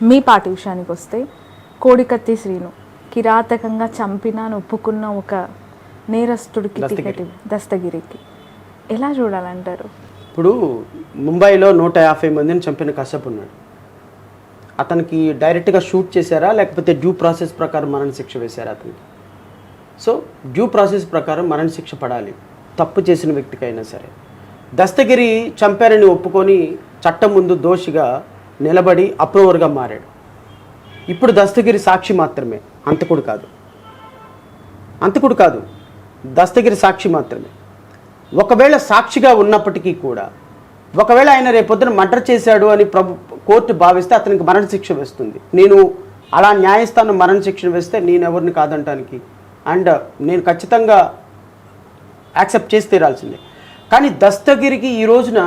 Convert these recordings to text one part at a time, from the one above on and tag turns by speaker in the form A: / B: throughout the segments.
A: మీ party విషయానికి వస్తే కోడికత్తి శ్రీను కిరాతకంగా చంపిన ఒప్పుకున్న ఒక నేరస్తుడికి టికెట్ దస్తగిరికి ఎలా చూడాలంటారు?
B: ఇప్పుడు ముంబైలో 150 మందిని చంపిన కశ్యప్ ఉన్నాడు. అతనికి డైరెక్ట్గా షూట్ చేశారా లేకపోతే డ్యూ ప్రాసెస్ ప్రకారం మరణశిక్ష వేశారా అతనికి? సో డ్యూ ప్రాసెస్ ప్రకారం మరణశిక్ష పడాలి తప్పు చేసిన వ్యక్తికైనా సరే. దస్తగిరి చంపారని ఒప్పుకొని చట్టం ముందు దోషిగా నిలబడి అప్రూవర్గా మారాడు. ఇప్పుడు దస్తగిరి సాక్షి మాత్రమే, అంతకుడు కాదు, దస్తగిరి సాక్షి మాత్రమే. ఒకవేళ సాక్షిగా ఉన్నప్పటికీ కూడా ఒకవేళ ఆయన రేపొద్దున మర్డర్ చేశాడు అని కోర్టు భావిస్తే అతనికి మరణశిక్ష వేస్తుంది. నేను అలా న్యాయస్థానం మరణశిక్ష వేస్తే నేను ఎవరిని కాదంటానికి అండ్ నేను ఖచ్చితంగా యాక్సెప్ట్ చేసి తీరాల్సిందే. కానీ దస్తగిరికి ఈ రోజున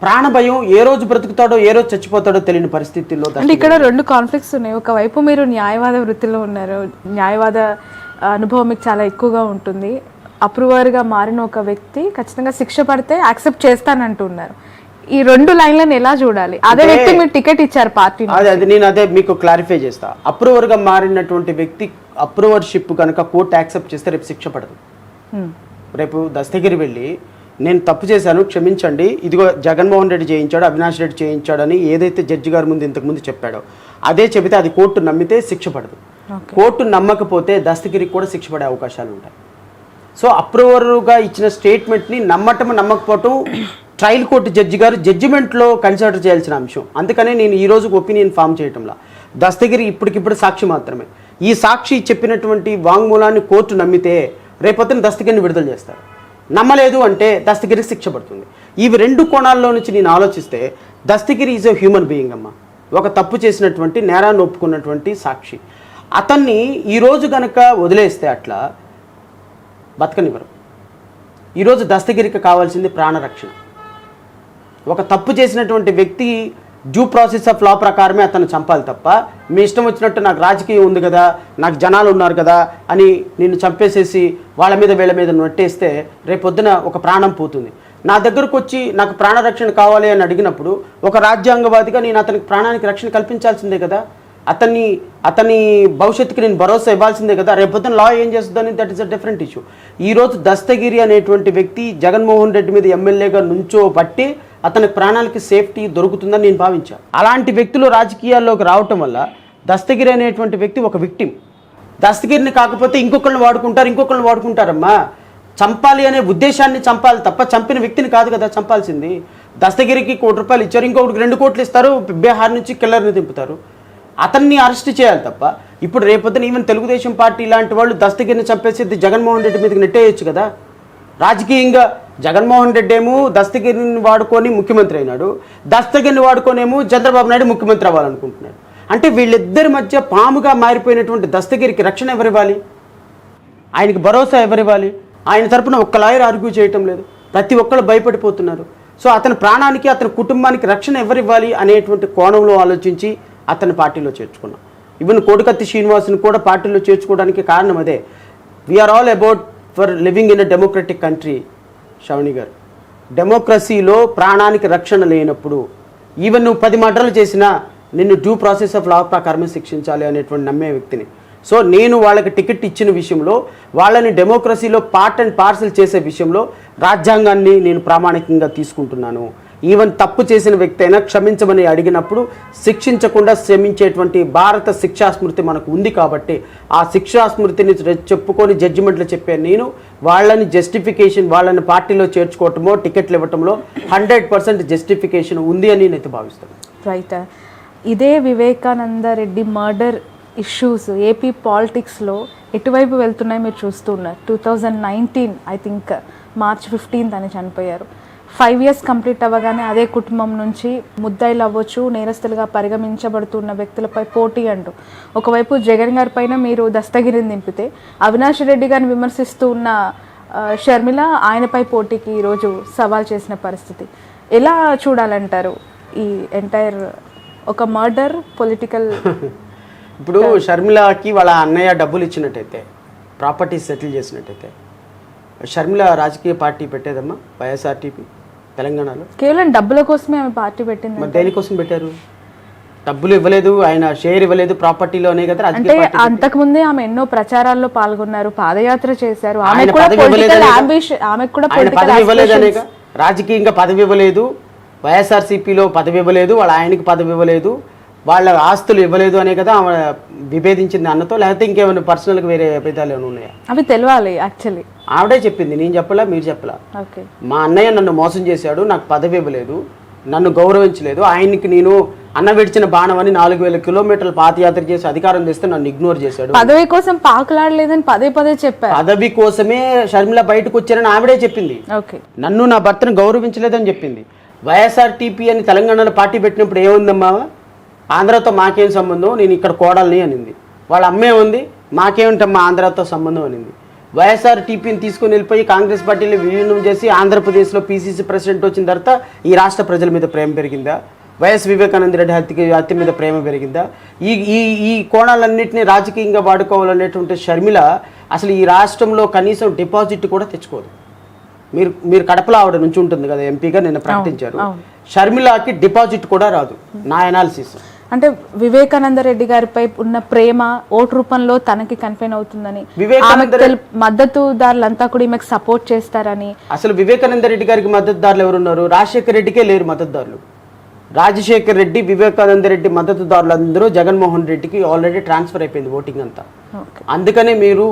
B: ప్రాణభయం, ఏ రోజు బ్రతుకుతాడో ఏ రోజు చచ్చిపోతాడో తెలియని పరిస్థితుల్లో.
A: అంటే ఇక్కడ రెండు కాన్ఫ్లిక్ట్స్ ఉన్నాయి. ఒకవైపు మీరు న్యాయవాద వృత్తిలో ఉన్నారు, న్యాయవాద అనుభవం మీకు చాలా ఎక్కువగా ఉంటుంది. అప్రూవర్గా మారిన ఒక వ్యక్తి ఖచ్చితంగా శిక్ష పడితే యాక్సెప్ట్ చేస్తానంటున్నారు. ఈ రెండు లైన్లను ఎలా చూడాలి? అదే వ్యక్తి మీరు టికెట్ ఇచ్చారు పార్టీ.
B: అదే మీకు క్లారిఫై చేస్తా. అప్రూవర్గా మారినటువంటి వ్యక్తి అప్రూవర్షిప్ కనుక కోర్టు యాక్సెప్ట్ చేస్తే రేపు శిక్ష పడదు. రేపు దస్తగిరి వెళ్ళి నేను తప్పు చేశాను క్షమించండి, ఇదిగో జగన్మోహన్ రెడ్డి చేయించాడు, అవినాష్ రెడ్డి చేయించాడని ఏదైతే జడ్జి గారి ముందు ఇంతకుముందు చెప్పాడో అదే చెబితే అది కోర్టు నమ్మితే శిక్ష పడదు. కోర్టు నమ్మకపోతే దస్తగిరికి కూడా శిక్ష పడే అవకాశాలు ఉంటాయి. సో అప్రూవర్గా ఇచ్చిన స్టేట్మెంట్ని నమ్మకపోవటం ట్రయల్ కోర్టు జడ్జి గారు జడ్జిమెంట్లో కన్సిడర్ చేయాల్సిన అంశం. అందుకనే నేను ఈ రోజు ఒపీనియన్ ఫామ్ చేయటంలా. దస్తగిరి ఇప్పటికిప్పుడు సాక్షి మాత్రమే. ఈ సాక్షి చెప్పినటువంటి వాంగ్మూలాన్ని కోర్టు నమ్మితే రేపొద్దున దస్తగిరిని విడుదల చేస్తారు. నమ్మలేదు అంటే దస్తగిరికి శిక్ష పడుతుంది. ఇవి రెండు కోణాల్లో నుంచి నేను ఆలోచిస్తే Dastagiri is a human being అమ్మ. ఒక తప్పు చేసినటువంటి నేరాన్ని ఒప్పుకున్నటువంటి సాక్షి. అతన్ని ఈరోజు కనుక వదిలేస్తే అట్లా బతకనివ్వరు. ఈరోజు దస్తగిరికి కావాల్సింది ప్రాణరక్షణ. ఒక తప్పు చేసినటువంటి వ్యక్తి డ్యూ ప్రాసెస్ ఆఫ్ లా ప్రకారమే అతను చంపాలి తప్ప మీ ఇష్టం వచ్చినట్టు నాకు రాజకీయం ఉంది కదా, నాకు జనాలు ఉన్నారు కదా అని నిన్ను చంపేసేసి వాళ్ళ మీద వీళ్ళ మీద నెట్టేస్తే రేపొద్దున ఒక ప్రాణం పోతుంది. నా దగ్గరకు వచ్చి నాకు ప్రాణరక్షణ కావాలి అని అడిగినప్పుడు ఒక రాజ్యాంగవాదిగా నేను అతనికి ప్రాణానికి రక్షణ కల్పించాల్సిందే కదా. అతని భవిష్యత్తుకి నేను భరోసా ఇవ్వాల్సిందే కదా. రేపొద్దున లా ఏం చేస్తుందని that is a different issue. ఈరోజు దస్తగిరి అనేటువంటి వ్యక్తి జగన్మోహన్ రెడ్డి మీద ఎమ్మెల్యేగా నుంచోబట్టి అతని ప్రాణాలకి సేఫ్టీ దొరుకుతుందని నేను భావించాను. అలాంటి వ్యక్తులు రాజకీయాల్లోకి రావటం వల్ల దస్తగిరి అనేటువంటి వ్యక్తి ఒక విక్టిమ్. దస్తగిరిని కాకపోతే ఇంకొకరిని వాడుకుంటారమ్మా. చంపాలి అనే ఉద్దేశాన్ని చంపాలి తప్ప చంపిన వ్యక్తిని కాదు కదా చంపాల్సింది. దస్తగిరికి ₹1 కోటి ఇచ్చారు, ఇంకొకటికి 2 కోట్లు ఇస్తారు, బీహార్ నుంచి కిల్లర్ని దింపుతారు. అతన్ని అరెస్ట్ చేయాలి తప్ప ఇప్పుడు రేపొద్దున ఈవెన్ తెలుగుదేశం పార్టీ లాంటి వాళ్ళు దస్తగిరిని చంపేసి జగన్మోహన్ రెడ్డి మీదకి నెట్టేయచ్చు కదా. రాజకీయంగా జగన్మోహన్ రెడ్డి ఏమో దస్తగిరిని వాడుకొని ముఖ్యమంత్రి అయినాడు, దస్తగిరిని వాడుకొనేమో చంద్రబాబు నాయుడు ముఖ్యమంత్రి అవ్వాలనుకుంటున్నాడు. అంటే వీళ్ళిద్దరి మధ్య పాముగా మారిపోయినటువంటి దస్తగిరికి రక్షణ ఎవరివ్వాలి? ఆయనకి భరోసా ఎవరివ్వాలి? ఆయన తరపున ఒక్క లాయర్ ఆర్గ్యూ చేయటం లేదు, ప్రతి ఒక్కళ్ళు భయపడిపోతున్నారు. సో అతని ప్రాణానికి అతని కుటుంబానికి రక్షణ ఎవరివ్వాలి అనేటువంటి కోణంలో ఆలోచించి అతని పార్టీలో చేర్చుకున్నాం. ఈవెన్ కోడికత్తి శ్రీనివాసుని కూడా పార్టీలో చేర్చుకోవడానికి కారణం అదే. We are all about for living in a democratic country. Shravani garu, డెమోక్రసీలో ప్రాణానికి రక్షణ లేనప్పుడు ఈవెన్ నువ్వు 10 మర్డర్లు చేసినా నిన్ను డ్యూ ప్రాసెస్ ఆఫ్ లా ప్రకారమే శిక్షించాలి అనేటువంటి నమ్మే వ్యక్తిని. సో నేను వాళ్ళకి టికెట్ ఇచ్చిన విషయంలో వాళ్ళని డెమోక్రసీలో పార్ట్ అండ్ పార్సల్ చేసే విషయంలో రాజ్యాంగాన్ని నేను ప్రామాణికంగా తీసుకుంటున్నాను. ఈవెన్ తప్పు చేసిన వ్యక్తి అయినా క్షమించమని అడిగినప్పుడు శిక్షించకుండా క్షమించేటువంటి భారత శిక్షాస్మృతి మనకు ఉంది కాబట్టి ఆ శిక్షాస్మృతిని చెప్పుకొని జడ్జిమెంట్లు చెప్పే నేను వాళ్ళని జస్టిఫికేషన్, వాళ్ళని పార్టీలో చేర్చుకోవటమో టికెట్లు ఇవ్వటంలో 100% జస్టిఫికేషన్ ఉంది అని నేనైతే భావిస్తాను.
A: రైట్. ఇదే Vivekananda Reddy murder issues AP పాలిటిక్స్లో ఎటువైపు వెళ్తున్నాయి మీరు చూస్తున్నారు. 2019 ఐ థింక్ March 15th అని చనిపోయారు. 5 years కంప్లీట్ అవ్వగానే అదే కుటుంబం నుంచి ముద్దాయిలు అవ్వచ్చు, నేరస్తులుగా పరిగణించబడుతున్న వ్యక్తులపై పోటీ అంటూ ఒకవైపు జగన్ గారి పైన మీరు దస్తగిరిని దింపితే అవినాష్ రెడ్డి గారిని విమర్శిస్తూ ఉన్న షర్మిల ఆయనపై పోటీకి ఈరోజు సవాల్ చేసిన పరిస్థితి. ఎలా చూడాలంటారు ఈ ఎంటైర్ ఒక మర్డర్ పొలిటికల్?
B: ఇప్పుడు షర్మిలకి వాళ్ళ అన్నయ్య డబ్బులు ఇచ్చినట్టయితే, ప్రాపర్టీ సెటిల్ చేసినట్టయితే షర్మిల రాజకీయ పార్టీ పెట్టేదమ్మా వైఎస్ఆర్టీపీ తెలంగాణలో?
A: కేవలం డబ్బుల కోసమే ఆమె పార్టీ పెట్టింది.
B: మరి దేనికోసం పెట్టారు? డబ్బులు ఇవ్వలేదు, ఆయన షేర్ ఇవ్వలేదు ప్రాపర్టీలోనే కదా
A: అంటే
B: రాజకీయ పార్టీ.
A: అంతకుముందే ఆమె ఎన్నో ప్రచారాల్లో పాల్గొన్నారు, పాదయాత్ర చేశారు. ఆమె
B: ఆయన
A: కూడా
B: పదవి
A: పొలిటికల్
B: ఇవ్వలేదనేగా?
A: అంబిషన్, ఆమెకు కూడా
B: ఆయన
A: పొలిటికల్
B: పదవి ఇవ్వలేదనేగా, రాజకీయంగా పదవి ఇవ్వలేదు, వైఎస్ఆర్సీపీలో పదవి ఇవ్వలేదు, వాళ్ళ ఆయనకి పదవి ఇవ్వలేదు, వాళ్ళ ఆస్తులు ఇవ్వలేదు అనే కదా ఆమె విభేదించింది అన్నతో, లేకపోతే ఇంకేమైనా పర్సనల్గా వేరే విధాలు ఏమైనా ఉన్నాయా?
A: అవి తెలియాలి యాక్చువల్లీ.
B: ఆవిడే చెప్పింది, నేను చెప్పలా, మీరు చెప్పలా.
A: ఓకే.
B: మా అన్నయ్య నన్ను మోసం చేశాడు, నాకు పదవి ఇవ్వలేదు, నన్ను గౌరవించలేదు, ఆయనకి నేను అన్న విడిచిన బాణం అని 4000 కిలోమీటర్లు పాదయాత్ర చేసి అధికారం తెస్తే నన్ను ఇగ్నోర్ చేశాడు.
A: పదవి కోసం పాకులాడలేదని పదే పదే చెప్పారు.
B: పదవి కోసమే షర్మిల బయటకు వచ్చారని ఆవిడే చెప్పింది.
A: ఓకే.
B: నన్ను నా భర్తను గౌరవించలేదని చెప్పింది. వైఎస్ఆర్టీపీ అని తెలంగాణలో పార్టీ పెట్టినప్పుడు ఏముందమ్మా, ఆంధ్రతో మాకేం సంబంధం, నేను ఇక్కడ కోడల్ని అనింది. వాళ్ళ అమ్మే ఉంది, మాకేమిటమ్మా ఆంధ్రతో సంబంధం అనింది. వైఎస్ఆర్టీపీని తీసుకుని వెళ్ళిపోయి కాంగ్రెస్ పార్టీని విలీనం చేసి ఆంధ్రప్రదేశ్లో పీసీసీ ప్రెసిడెంట్ వచ్చిన తర్వాత ఈ రాష్ట్ర ప్రజల మీద ప్రేమ పెరిగిందా? వైఎస్ వివేకానంద రెడ్డి హత్య మీద ప్రేమ పెరిగిందా? ఈ ఈ ఈ కోణాలన్నింటినీ రాజకీయంగా వాడుకోవాలనేటువంటి షర్మిల అసలు ఈ రాష్ట్రంలో కనీసం డిపాజిట్ కూడా తెచ్చుకోదు. మీరు కడపలో ఆవిడ నుంచి ఉంటుంది కదా ఎంపీగా, నిన్న ప్రకటించారు. షర్మిలకి డిపాజిట్ కూడా రాదు నా అనాలిసిస్.
A: అంటే వివేకానంద రెడ్డి గారిపై ఉన్న ప్రేమ ఓటు రూపంలో తనకి కన్ఫైన్ అవుతుందని, మద్దతుదారులంతా కూడా ఈమెకు సపోర్ట్ చేస్తారని.
B: అసలు వివేకానంద రెడ్డి గారికి మద్దతుదారులు ఎవరున్నారు? రాజశేఖర రెడ్డికే లేరు మద్దతుదారులు. రాజశేఖర్ రెడ్డి, వివేకానంద రెడ్డి మద్దతుదారులు అందరూ జగన్మోహన్ రెడ్డికి ఆల్రెడీ ట్రాన్స్ఫర్ అయిపోయింది ఓటింగ్ అంతా. అందుకనే మీరు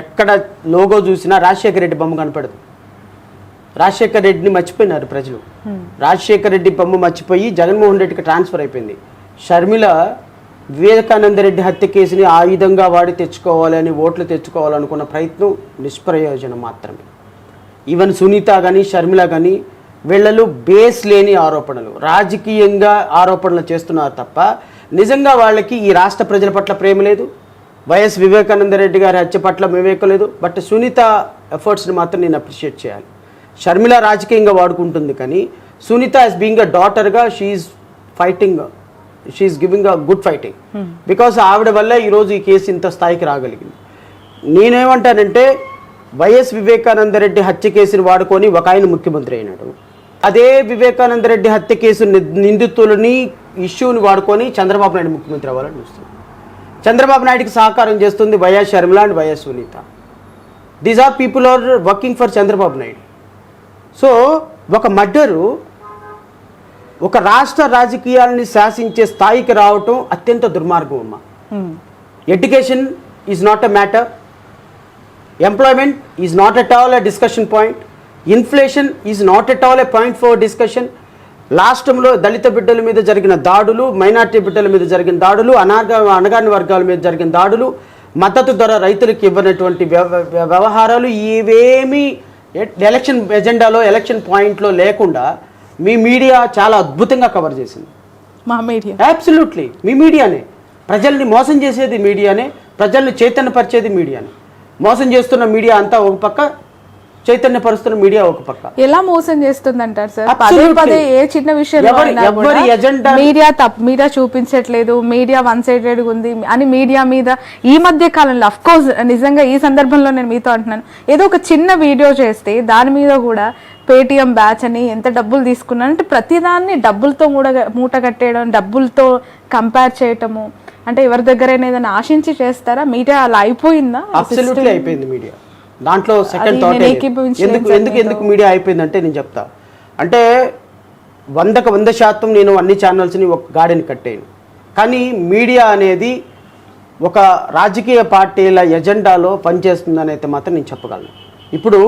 B: ఎక్కడ లోగో చూసినా రాజశేఖర రెడ్డి బొమ్మ కనపడదు. రాజశేఖర రెడ్డిని మర్చిపోయినారు ప్రజలు. రాజశేఖర రెడ్డి బొమ్మ మర్చిపోయి జగన్మోహన్ రెడ్డికి ట్రాన్స్ఫర్ అయిపోయింది. షర్మిల వివేకానంద రెడ్డి హత్య కేసుని ఆయుధంగా వాడి తెచ్చుకోవాలని, ఓట్లు తెచ్చుకోవాలనుకున్న ప్రయత్నం నిష్ప్రయోజనం మాత్రమే. ఈవెన్ సునీత కానీ షర్మిల కానీ వీళ్ళలో బేస్ లేని ఆరోపణలు, రాజకీయంగా ఆరోపణలు చేస్తున్నారు తప్ప నిజంగా వాళ్ళకి ఈ రాష్ట్ర ప్రజల పట్ల ప్రేమ లేదు, వైఎస్ వివేకానంద రెడ్డి గారి హత్య పట్ల వివేకం లేదు. బట్ సునీత ఎఫర్ట్స్ని మాత్రం నేను అప్రిషియేట్ చేయాలి. షర్మిల రాజకీయంగా వాడుకుంటుంది కానీ సునీత యాజ్ బీయింగ్ అ డాటర్గా she is fighting, she is giving a good fighting. Because ఆవిడ వల్ల ఈరోజు ఈ కేసు ఇంత స్థాయికి రాగలిగింది. నేనేమంటానంటే వైఎస్ వివేకానంద రెడ్డి హత్య కేసుని వాడుకొని ఒక ఆయన ముఖ్యమంత్రి అయినాడు. అదే వివేకానంద రెడ్డి హత్య కేసు నిందితులని ఇష్యూని వాడుకొని చంద్రబాబు నాయుడు ముఖ్యమంత్రి అవ్వాలని చూస్తుంది. చంద్రబాబు నాయుడుకి సహకారం చేస్తుంది YS Sharmila and YS Sunitha. These are people are working for Chandrababu Naidu. So ఒక మర్డరు ఒక రాష్ట్ర రాజకీయాలని శాసించే స్థాయికి రావటం అత్యంత దుర్మార్గం అమ్మ. Education is not a matter, employment is not at all a discussion point, inflation is not at all a point for discussion. రాష్ట్రంలో దళిత బిడ్డల మీద జరిగిన దాడులు, మైనార్టీ బిడ్డల మీద జరిగిన దాడులు, అణగారిన వర్గాల మీద జరిగిన దాడులు, మద్దతు ధర రైతులకు ఇవ్వనటువంటి వ్యవహారాలు ఇవేమీ ఎలక్షన్ ఎజెండాలో, ఎలక్షన్ పాయింట్లో లేకుండా మీ మీడియా చాలా అద్భుతంగా కవర్ చేసింది.
A: మా మీడియా
B: అబ్సల్యూట్లీ మీ మీడియానే. ప్రజల్ని మోసం చేసేది మీడియానే, ప్రజల్ని చైతన్యపరిచేది మీడియానే. మోసం చేస్తున్న మీడియా అంతా ఒక పక్క, చైతన్యపరుస్తున్న మీడియా ఒక పక్క.
A: ఎలా మోసం చేస్తుందంటారు సార్? పదే పదే ఏ చిన్న విషయం మీడియా చూపించట్లేదు, మీడియా వన్ సైడెడ్ ఉంది అని మీడియా మీద ఈ మధ్య కాలంలో అఫ్ కోర్స్ నిజంగా ఈ సందర్భంలో నేను మీతో అంటున్నాను, ఏదో ఒక చిన్న వీడియో చేస్తే దాని మీద కూడా పేటిఎం బ్యాచ్ అని ఎంత డబ్బులు తీసుకున్నాను అంటే ప్రతిదాన్ని డబ్బులతో మూట కట్టేయడం, డబ్బులతో కంపేర్ చేయటము. అంటే ఎవరి దగ్గరైనా ఏదైనా ఆశించి చేస్తారా? మీడియా అలా అయిపోయిందా?
B: అబ్సల్యూట్లీ అయిపోయింది మీడియా. దాంట్లో సెకండ్ థాట్ ఎందుకు మీడియా అయిపోయిందంటే నేను చెప్తా. అంటే 100% నేను అన్ని ఛానల్స్ని ఒక గాడిని కట్టాను. కానీ మీడియా అనేది ఒక రాజకీయ పార్టీల ఎజెండాలో పనిచేస్తుందని అయితే మాత్రం నేను చెప్పగలను. ఇప్పుడు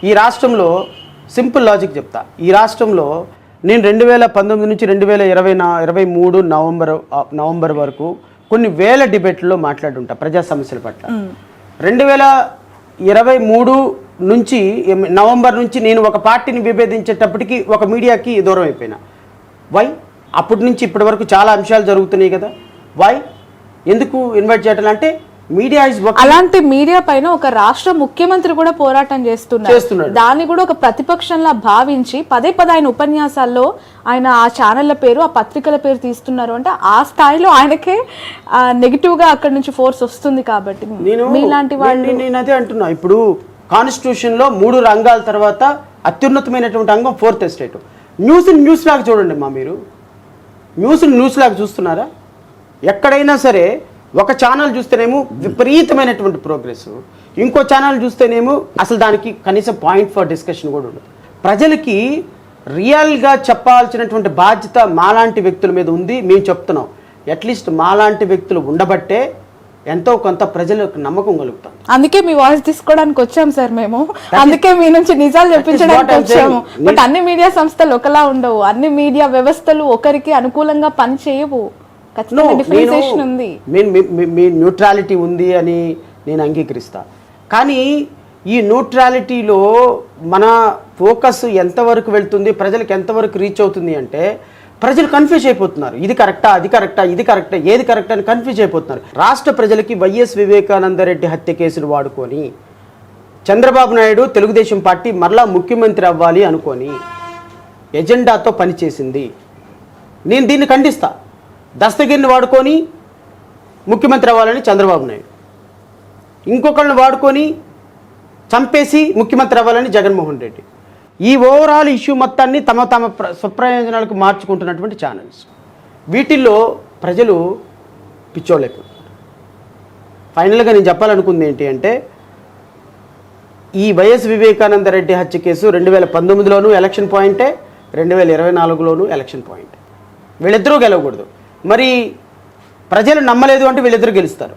B: ఈ రాష్ట్రంలో సింపుల్ లాజిక్ చెప్తా. ఈ రాష్ట్రంలో నేను 2019 నుంచి 2023 నవంబర్ వరకు కొన్ని వేల డిబేట్లలో మాట్లాడుంటా ప్రజా సమస్యల పట్ల. 2023 నుంచి నవంబర్ నుంచి నేను ఒక పార్టీని విభేదించేటప్పటికి ఒక మీడియాకి దూరం అయిపోయినా. వై? అప్పటి నుంచి ఇప్పటి వరకు చాలా అంశాలు జరుగుతున్నాయి కదా. వై? ఎందుకు ఇన్వైట్ చేయటం అంటే మీడియా ఇస్ వర్కింగ్.
A: అలాంటి మీడియా పైన ఒక రాష్ట్ర ముఖ్యమంత్రి కూడా పోరాటం చేస్తున్నాడు. దాన్ని కూడా ఒక ప్రతిపక్షంలా భావించి పదే ఆయన ఉపన్యాసాల్లో ఆయన ఆ ఛానళ్ల పేరు, ఆ పత్రికల పేరు తీస్తున్నారు అంటే ఆ స్థాయిలో ఆయనకే నెగిటివ్ గా అక్కడి నుంచి ఫోర్స్ వస్తుంది. కాబట్టి మీలాంటి వాళ్ళు,
B: నేను అదే అంటున్నా. ఇప్పుడు కాన్స్టిట్యూషన్ లో 3 రంగాల తర్వాత అత్యున్నతమైనటువంటి అంగం 4th ఎస్టేట్. న్యూస్ లాగా చూడండి మా మీరు. న్యూస్ లాగా చూస్తున్నారా? ఎక్కడైనా సరే ఒక ఛానల్ చూస్తేనేమో విపరీతమైనటువంటి ప్రోగ్రెస్, ఇంకో ఛానల్ చూస్తేనేమో అసలు దానికి కనీసం పాయింట్ ఫర్ డిస్కషన్ కూడా ఉండదు. ప్రజలకి రియల్గా చెప్పాల్సినటువంటి బాధ్యత మాలాంటి వ్యక్తుల మీద ఉంది. మేము చెప్తున్నాం, అట్లీస్ట్ మాలాంటి వ్యక్తులు ఉండబట్టే ఎంతో కొంత ప్రజలకు నమ్మకం కలుగుతాం.
A: అందుకే మీ వాయిస్ తీసుకోవడానికి వచ్చాం సార్ మేము. అందుకే మీ నుంచి నిజాలు చెప్పించడానికి వచ్చాము. బట్ అన్ని మీడియా సంస్థలు ఒకలా ఉండవు, అన్ని మీడియా వ్యవస్థలు ఒకరికి అనుకూలంగా పని చేయవు. ఖచ్చితంగా డిఫరెన్సియేషన్ ఉంది.
B: మీ న్యూట్రాలిటీ ఉంది అని నేను అంగీకరిస్తా. కానీ ఈ న్యూట్రాలిటీలో మన ఫోకస్ ఎంతవరకు వెళ్తుంది, ప్రజలకు ఎంతవరకు రీచ్ అవుతుంది అంటే ప్రజలు కన్ఫ్యూజ్ అయిపోతున్నారు. ఇది కరెక్టా, అది కరెక్టా, ఇది కరెక్టా, ఏది కరెక్ట్ అని కన్ఫ్యూజ్ అయిపోతున్నారు. రాష్ట్ర ప్రజలకి వైఎస్ వివేకానందరెడ్డి హత్య కేసును వాడుకొని చంద్రబాబు నాయుడు తెలుగుదేశం పార్టీ మరలా ముఖ్యమంత్రి అవ్వాలి అనుకొని ఎజెండాతో పనిచేసింది. నేను దీన్ని ఖండిస్తా. దస్తగిరిని వాడుకొని ముఖ్యమంత్రి అవ్వాలని చంద్రబాబు నాయుడు, ఇంకొకళ్ళని వాడుకొని చంపేసి ముఖ్యమంత్రి అవ్వాలని జగన్మోహన్ రెడ్డి. ఈ ఓవరాల్ ఇష్యూ మొత్తాన్ని తమ స్వప్రయోజనాలకు మార్చుకుంటున్నటువంటి ఛానల్స్. వీటిల్లో ప్రజలు పిచ్చోళ్ళైపోతున్నారు. ఫైనల్గా నేను చెప్పాలనుకుంది ఏంటి అంటే, ఈ వైఎస్ వివేకానందరెడ్డి హత్య కేసు 2019లోనూ ఎలక్షన్ పాయింటే, 2024లోనూ ఎలక్షన్ పాయింట్. వీళ్ళిద్దరూ గెలవకూడదు. మరి ప్రజలు నమ్మలేదు అంటే వీళ్ళిద్దరూ గెలుస్తారు.